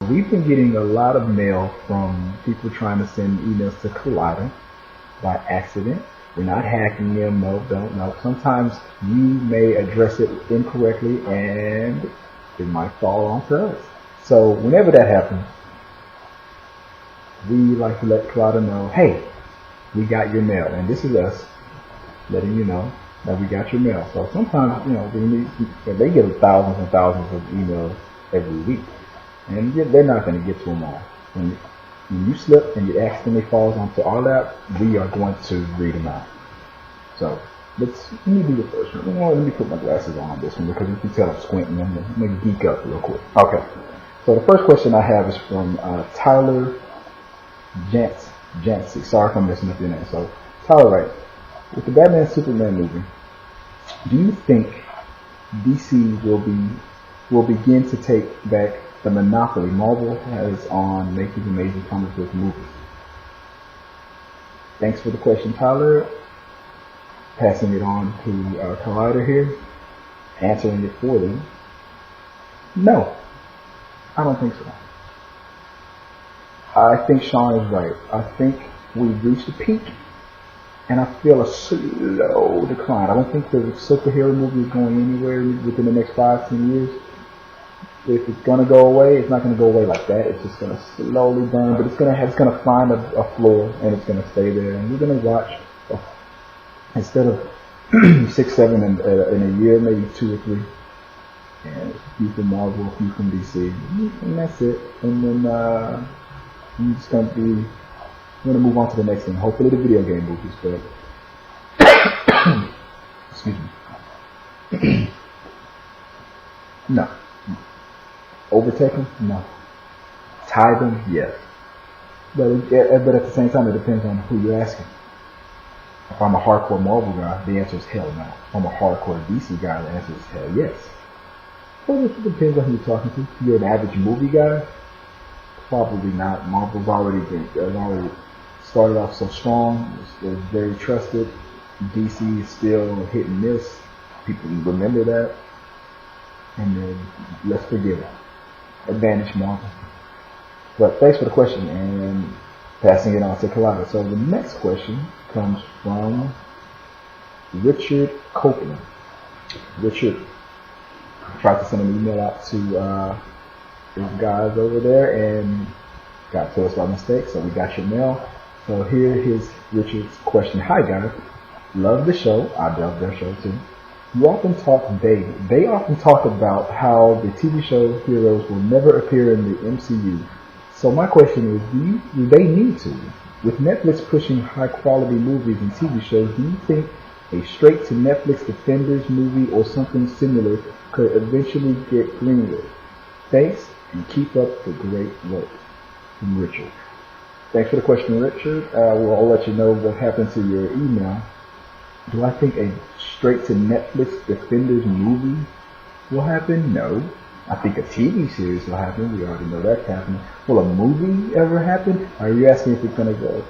We've been getting a lot of mail from people trying to send emails to Collider by accident. We're not hacking them, no, don't know. Sometimes you may address it incorrectly and it might fall onto us. So whenever that happens, we like to let Collider know, hey, we got your mail. And this is us letting you know that we got your mail. So sometimes, they get thousands and thousands of emails every week. And they're not going to get to them all. When you slip and it accidentally falls onto our lap, we are going to read them out. So let me do the first one. Let me put my glasses on this one because you can tell I'm squinting. I'm going to geek up real quick. Okay. So the first question I have is from Tyler Jancy. Sorry if I'm messing up your name. So Tyler writes, with the Batman Superman movie, do you think DC will begin to take back the monopoly Marvel has on making amazing comic book movies? Thanks for the question, Tyler. Passing it on to Collider here, answering it for them. No, I don't think so. I think Sean is right. I think we've reached a peak, and I feel a slow decline. I don't think the superhero movie is going anywhere within the next 5-10 years. If it's gonna go away, it's not gonna go away like that. It's just gonna slowly burn, but it's gonna find a floor, and it's gonna stay there. And we're gonna watch instead of 6, 7 in a year, maybe 2 or 3, and a few from Marvel, a few from DC, and that's it. And then I'm just gonna move on to the next thing. Hopefully, the video game movies, but excuse me. No. Overtake them? No. Tie them? Yes. But at the same time, it depends on who you're asking. If I'm a hardcore Marvel guy, the answer is hell no. If I'm a hardcore DC guy, the answer is hell yes. But it depends on who you're talking to. If you're an average movie guy, probably not. Marvel's already started off so strong. It's very trusted. DC is still hit and miss. People remember that. And then let's forgive it. Advantage Marvel. But thanks for the question and passing it on to Collider. So the next question comes from Richard Copeland. Richard tried to send an email out to those guys over there and got to us by mistake, so we got your mail. So here is Richard's question. Hi guys, love the show. I love their show too. They often talk about how the TV show heroes will never appear in the MCU. So my question is, do they need to? With Netflix pushing high quality movies and TV shows, do you think a straight to Netflix Defenders movie or something similar could eventually get greenlit? Thanks and keep up the great work. From Richard. Thanks for the question, Richard. I'll let you know what happened to your email. Do I think a straight to Netflix Defenders movie will happen? No. I think a TV series will happen. We already know that's happening. Will a movie ever happen? Are you asking if it's going to go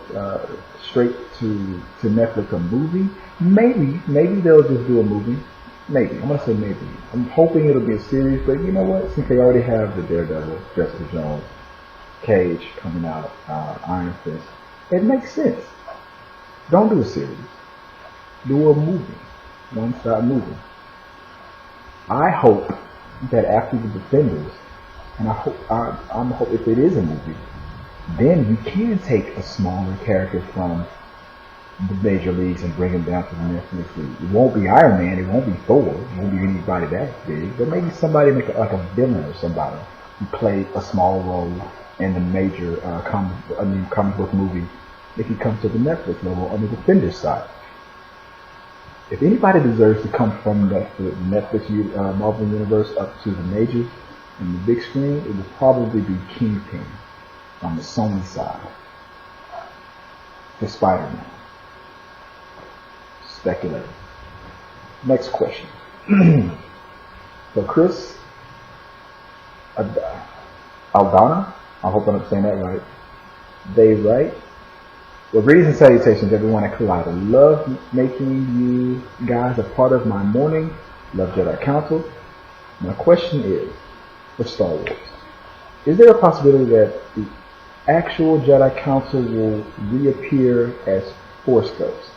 straight to Netflix, a movie? Maybe. Maybe they'll just do a movie. Maybe. I'm going to say maybe. I'm hoping it'll be a series, but you know what? Since they already have the Daredevil, Jessica Jones, Cage coming out, Iron Fist, it makes sense. Don't do a series. Do a movie. One-shot movie. I hope that after the Defenders, and I'm hope if it is a movie, then you can take a smaller character from the major leagues and bring him down to the Netflix league. It won't be Iron Man, it won't be Thor, it won't be anybody that big, but maybe somebody like a villain or somebody who played a small role in the major comic book movie. If he comes to the Netflix level on the Defenders side. If anybody deserves to come from the Netflix Marvel Universe up to the majors and the big screen, it would probably be Kingpin on the Sony side for Spider-Man. Speculating. Next question. So Chris Aldana, I hope I'm saying that right. They write, well, greetings and salutations everyone at Collider. Love making you guys a part of my morning. Love Jedi Council. My question is, for Star Wars, is there a possibility that the actual Jedi Council will reappear as Force Ghosts?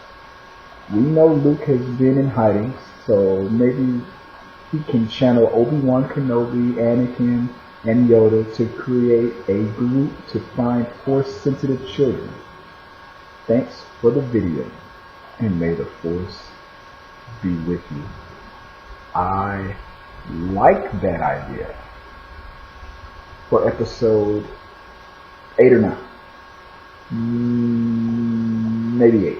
We know Luke has been in hiding, so maybe he can channel Obi-Wan Kenobi, Anakin, and Yoda to create a group to find Force-sensitive children. Thanks for the video, and may the Force be with you. I like that idea for episode 8 or 9. Maybe 8.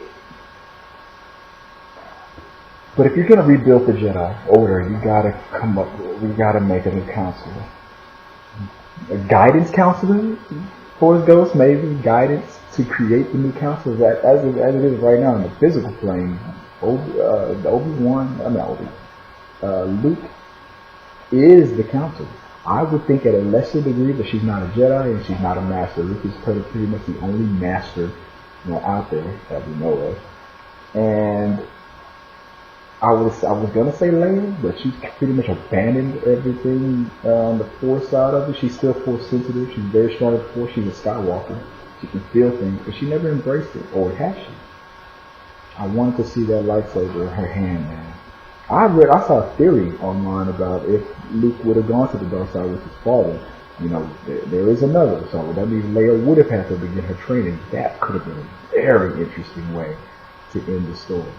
But if you're going to rebuild the Jedi Order, you gotta make a new council. A guidance council? Force Ghost, maybe guidance to create the new council. That as it is right now in the physical plane, Luke is the council. I would think at a lesser degree, but she's not a Jedi and she's not a master. Luke is pretty much the only master out there that we know of. And I was gonna say Leia, but she's pretty much abandoned everything on the Force side of it. She's still Force sensitive. She's very strong with Force. She's a Skywalker. She can feel things, but she never embraced it, or has she? I wanted to see that lightsaber in her hand, man. I saw a theory online about if Luke would have gone to the dark side with his father. There is another, so that means Leia would have had to begin her training. That could have been a very interesting way to end the story.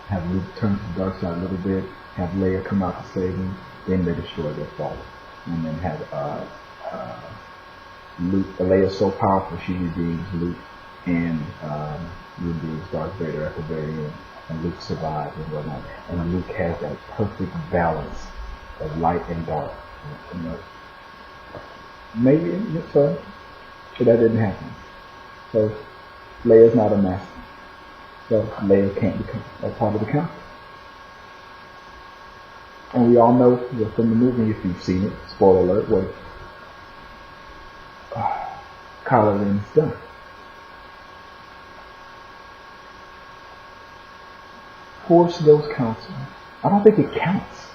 Have Luke turn to the dark side a little bit, have Leia come out to save him, then they destroy their father. And then have Leia so powerful she redeems Luke and redeems Darth Vader at the very end. And Luke survives and whatnot. And Luke has that perfect balance of light and dark. Maybe, so that didn't happen. So Leia's not a master. So Leia can't become a part of the council. And we all know from the movie, if you've seen it, spoiler alert, what Kylo Ren's done. Force Ghost Council. I don't think it counts.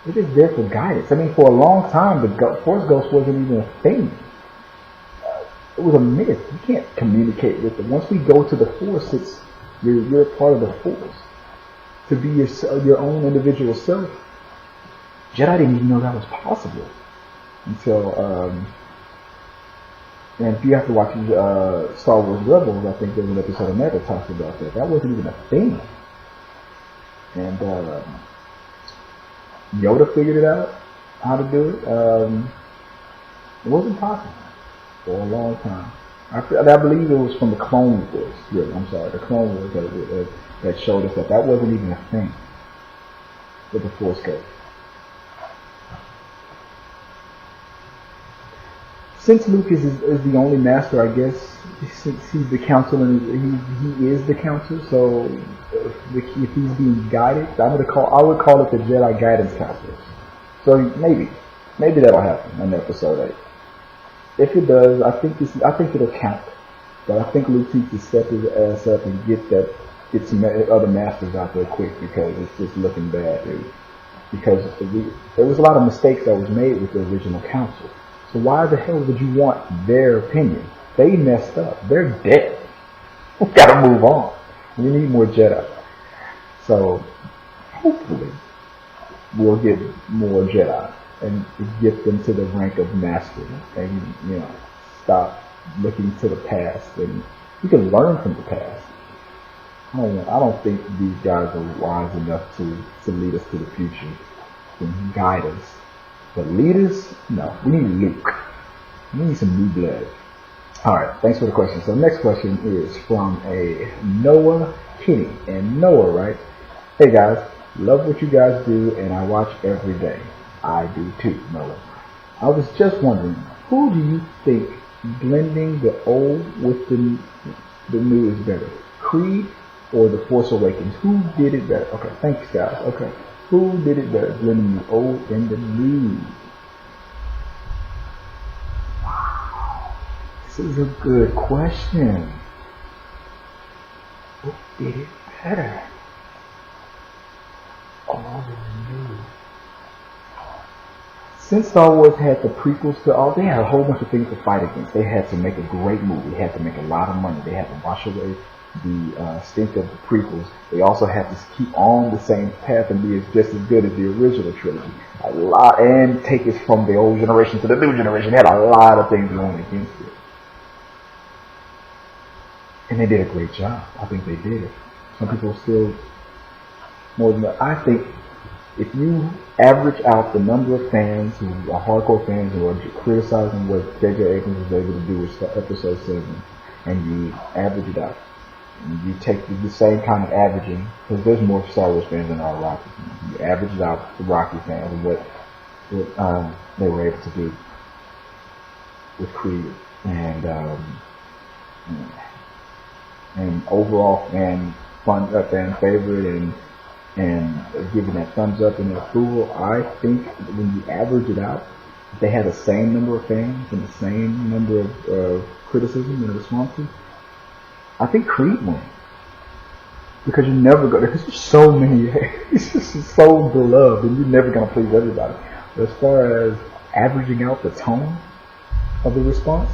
It is there for guidance. I mean, for a long time, the Force Ghost wasn't even a thing. It was a myth. You can't communicate with them. Once we go to the Force, you're a part of the Force. To be your own individual self. Jedi didn't even know that was possible until. And if you have to watch Star Wars Rebels, I think there's an episode of that that talks about that. That wasn't even a thing. And Yoda figured it out how to do it. It wasn't possible for a long time. I believe it was from the Clone Wars. Really, I'm sorry, the Clone Wars that showed us that wasn't even a thing with the Force Ghost. Since Luke is the only master, I guess, since he's the council and he is the council, so if he's being guided, I would call it the Jedi Guidance Council. So maybe that'll happen in episode 8. If it does, I think it'll count. But I think Luke needs to step his ass up and get some other masters out there quick, because it's just looking bad, dude. Because there was a lot of mistakes that was made with the original council. So why the hell would you want their opinion? They messed up. They're dead. We gotta move on. We need more Jedi. So hopefully we'll get more Jedi and get them to the rank of master, and stop looking to the past. And we can learn from the past. I don't think these guys are wise enough to lead us to the future and guide us. But leaders, no. We need Luke. We need some new blood. Alright, thanks for the question. So the next question is from a Noah Kinney. And Noah writes, hey guys, love what you guys do and I watch every day. I do too, Noah. I was just wondering, who do you think blending the old with the new is better? Creed or The Force Awakens? Who did it better? Okay, thanks guys. Okay. Who did it better, blending the old and the new? Wow. This is a good question. Who did it better? Old and new. That's since Star Wars had the prequels to all, they had a whole bunch of things to fight against. They had to make a great movie. They had to make a lot of money. They had to wash away the stink of the prequels. They also had to keep on the same path and be just as good as the original trilogy. A lot, and take it from the old generation to the new generation. They had a lot of things going against it. And they did a great job. I think they did. Some people still, more than that. I think if you average out the number of fans who are hardcore fans who are criticizing what J.J. Abrams was able to do with Episode 7, and you average it out, and you take the same kind of averaging, because there's more Star Wars fans than there are Rocky fans. You average it out the Rocky fans and what they were able to do with Creed, and overall fan favorite, and giving that thumbs up and approval. I think when you average it out, if they had the same number of fans and the same number of criticism and responses, I think Creed wins. Because you never go, there's just so many, it's just so beloved, and you're never going to please everybody. But as far as averaging out the tone of the response,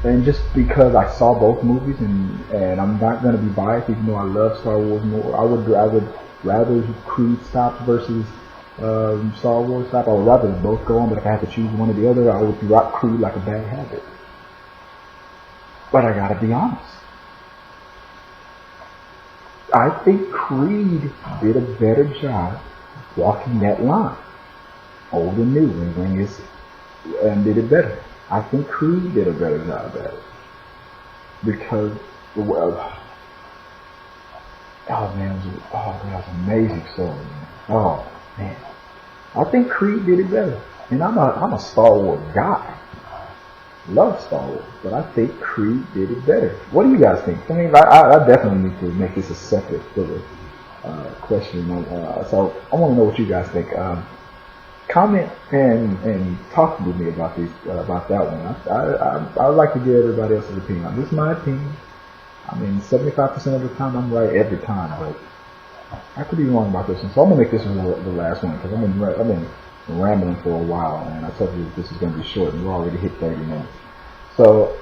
and just because I saw both movies, and I'm not going to be biased, even though I love Star Wars more, I would rather Creed stops versus Star Wars stop. I would rather both go on, but if I had to choose one or the other, I would rock Creed like a bad habit. But I gotta be honest, I think Creed did a better job walking that line, old and new, and did it better. I think Creed did a better job at it. Because, well, that was an amazing story, man. Oh, man. I think Creed did it better. And I'm a Star Wars guy. Love Star Wars. But I think Creed did it better. What do you guys think? I mean, I definitely need to make this a separate sort of question. So I want to know what you guys think. Comment and talk with me about that one. I would like to get everybody else's opinion on this. Is my opinion. I mean, 75% of the time I'm right every time, but I could be wrong about this one. So I'm gonna make this one the last one because I've been rambling for a while, and I told you this is gonna be short, and we're already hit 30 minutes. So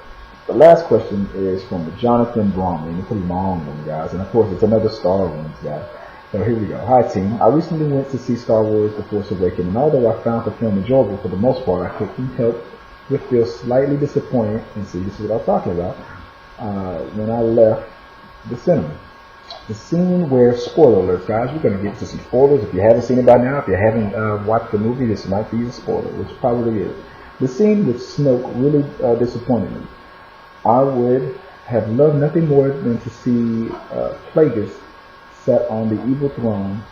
the last question is from Jonathan Bromley. It's a long one, guys, and of course it's another Star Wars guy. So here we go. Hi team. I recently went to see Star Wars The Force Awakens, and although I found the film enjoyable for the most part, I couldn't help but feel slightly disappointed, and see, this is what I was talking about, when I left the cinema. The scene where, spoiler alerts guys, we're going to get to some spoilers. If you haven't seen it by now, if you haven't watched the movie, this might be a spoiler, which probably is. The scene with Snoke really disappointed me. I would have loved nothing more than to see Plagueis sat on the evil throne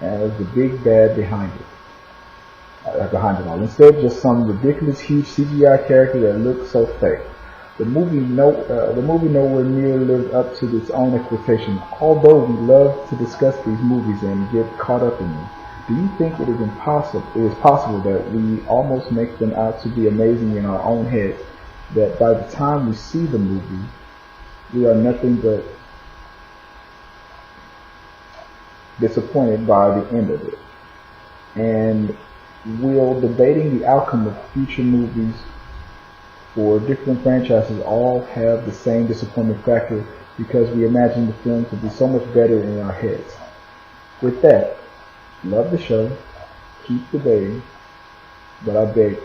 as the big bad behind it all. Instead, just some ridiculous, huge CGI character that looked so fake. The movie nowhere near lived up to its own expectation. Although we love to discuss these movies and get caught up in them, do you think it is possible that we almost make them out to be amazing in our own heads, that by the time we see the movie, we are nothing but disappointed by the end of it? And will debating the outcome of future movies for different franchises all have the same disappointment factor because we imagine the film to be so much better in our heads? With that, love the show, keep debating, but I beg,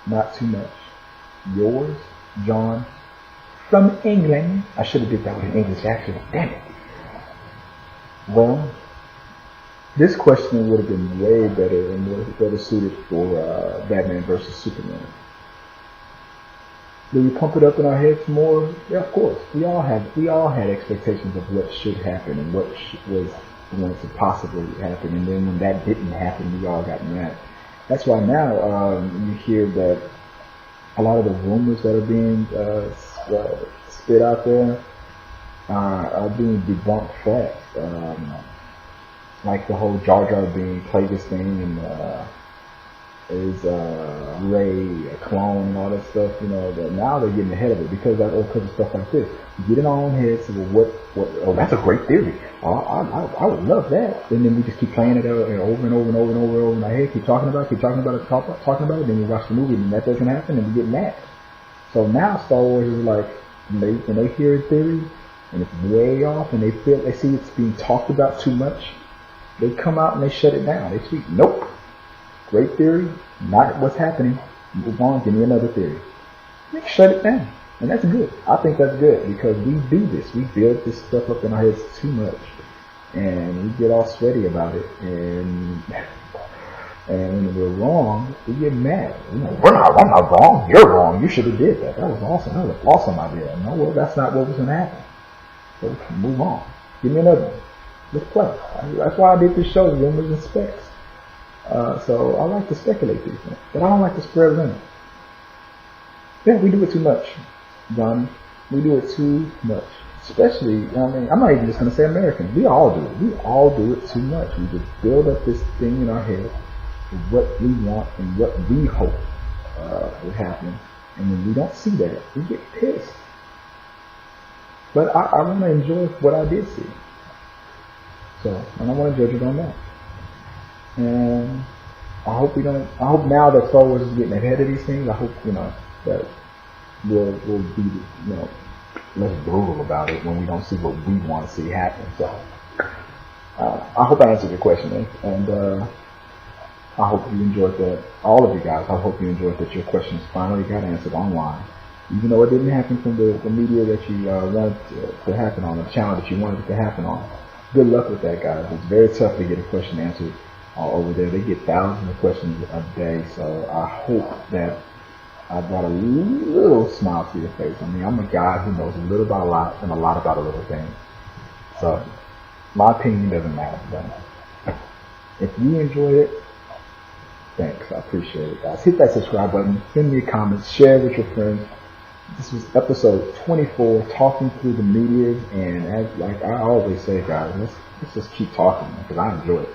not too much. Yours, John, from England. I should have did that with an English accent, damn it. Well, this question would have been way better and better suited for Batman versus Superman. Do we pump it up in our heads more? Yeah, of course. We all had expectations of what should happen and what was going to possibly happen, and then when that didn't happen, we all got mad. That's why now you hear that a lot of the rumors that are being spit out there are being debunked fast. Like the whole Jar Jar being Plagueis thing, and is Ray a clone and all that stuff? You know, that now they're getting ahead of it because of stuff like this. We get in our own heads. So, well, oh, that's a great theory. I would love that. And then we just keep playing it over and over and over and over and over in our head. Keep talking about it. Talking about it. Then we watch the movie and that doesn't happen, and we get mad. So now Star Wars is like, when they hear a theory and it's way off, and they see it's being talked about too much, they come out and they shut it down. They tweet, nope, great theory, not what's happening. Move on, give me another theory. They shut it down, and that's good. I think that's good because we do this. We build this stuff up in our heads too much, and we get all sweaty about it, and when we're wrong, we get mad. You know, I'm not wrong. You're wrong. You should have did that. That was awesome. That was an awesome idea. No, well, that's not what was going to happen. So move on. Give me another one. Let's play. That's why I did this show, Rumors and Specs. So I like to speculate these things, but I don't like to spread rumors. Yeah, we do it too much, Johnny. We do it too much. Especially, I'm not even just going to say Americans. We all do it. We all do it too much. We just build up this thing in our head, what we want and what we hope would happen, and when we don't see that, we get pissed. But I want to enjoy what I did see, so I don't want to judge it on that. And I hope now that Star Wars is getting ahead of these things, I hope that we'll be less brutal about it when we don't see what we want to see happen. So I hope I answered your question, and I hope you enjoyed that. All of you guys, I hope you enjoyed that your questions finally got answered online. Even though it didn't happen from the media that you wanted to happen on, the channel that you wanted it to happen on. Good luck with that, guys. It's very tough to get a question answered over there. They get thousands of questions a day, so I hope that I brought a little smile to your face. I mean, I'm a guy who knows a little about a lot and a lot about a little thing. So my opinion doesn't matter. But if you enjoyed it, thanks. I appreciate it, guys. Hit that subscribe button. Send me a comment. Share it with your friends. This was episode 24, talking through the media. And like I always say, guys, let's just keep talking because I enjoy it.